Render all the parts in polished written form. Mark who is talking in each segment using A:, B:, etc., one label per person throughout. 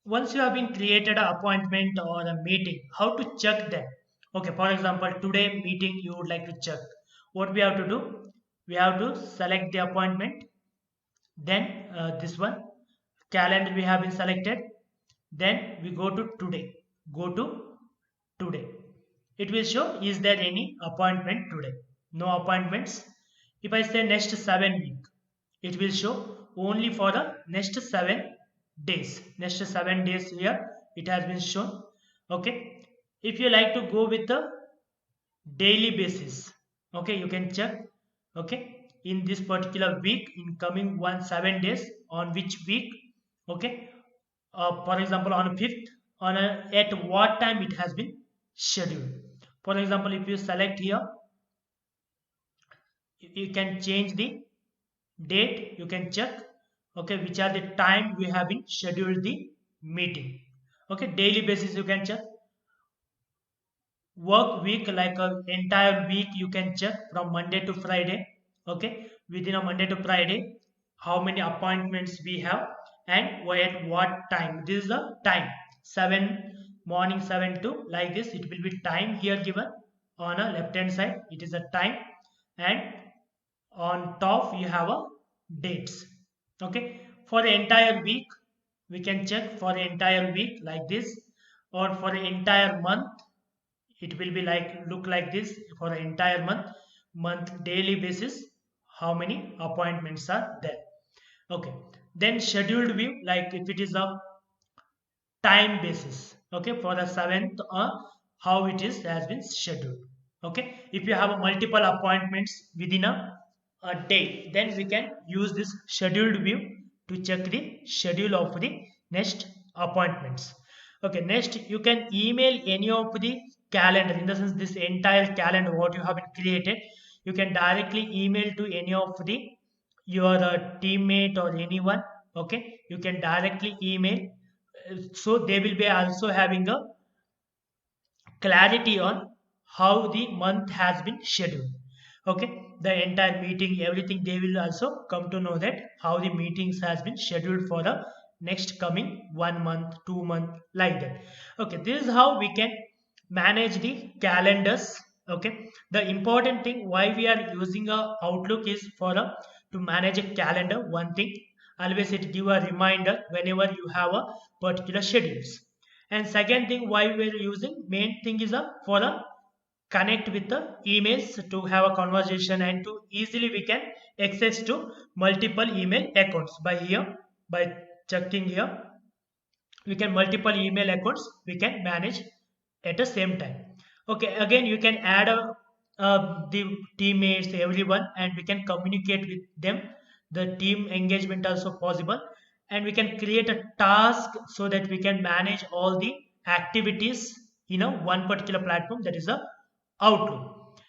A: Once you have been created an appointment or a meeting, how to check them? Okay, for example, today meeting you would like to check. What we have to do? We have to select the appointment, then this one calendar we have been selected, then we go to today. Go to today. It will show is there any appointment today. No appointments. If I say next 7 week, it will show only for the next 7 days. Next 7 days here it has been shown. Okay, if you like to go with the daily basis, okay, you can check. Okay, in this particular week, in coming 7 days, on which week. Okay, for example on 5th, at what time it has been scheduled. For example, if you select here, you can change the date. You can check, okay, which are the time we have been scheduled the meeting. Okay, daily basis you can check. Work week, like a entire week, you can check from Monday to Friday. Okay, within a Monday to Friday, how many appointments we have and at what time. This is the time. 7 morning, 7 to, like this it will be time here given. On a left hand side it is a time, and on top you have a dates. Okay, for the entire week we can check for the entire week like this, or for the entire month it will be like look like this. For the entire month daily basis, how many appointments are there. Okay, then scheduled view, like if it is a time basis. Okay, for the 7th, how it is has been scheduled. Okay, if you have a multiple appointments within a day, then we can use this scheduled view to check the schedule of the next appointments. Okay, next you can email any of the calendar. In the sense, this entire calendar what you have been created, you can directly email to any of the your teammate or anyone. Okay, you can directly email. So they will be also having a clarity on how the month has been scheduled. Okay, the entire meeting, everything, they will also come to know that how the meetings has been scheduled for the next coming 1 month, 2 month, like that. Okay, this is how we can manage the calendars. Okay, the important thing why we are using a Outlook is for a to manage a calendar. One thing, always it give a reminder whenever you have a particular schedules. And second thing why we're using, main thing is a for a connect with the emails, to have a conversation, and to easily we can access to multiple email accounts by here. By checking here, we can multiple email accounts we can manage at the same time. Okay, again you can add the teammates, everyone, and we can communicate with them. The team engagement also possible, and we can create a task so that we can manage all the activities in a one particular platform, that is a Outlook.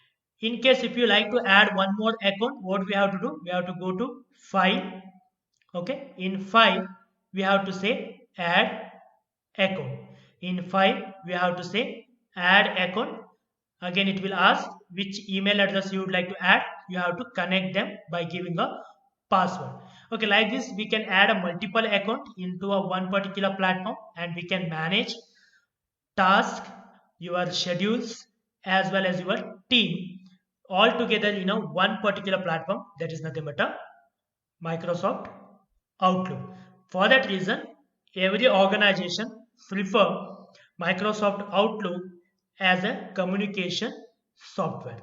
A: In case if you like to add one more account, what we have to do, we have to go to file. Okay, in file we have to say add account. In file we have to say add account. Again it will ask which email address you would like to add. You have to connect them by giving a password. Okay, like this we can add a multiple account into a one particular platform, and we can manage task, your schedules, as well as your team all together in a one particular platform, that is nothing but a Microsoft Outlook. For that reason, every organization prefer Microsoft Outlook as a communication software.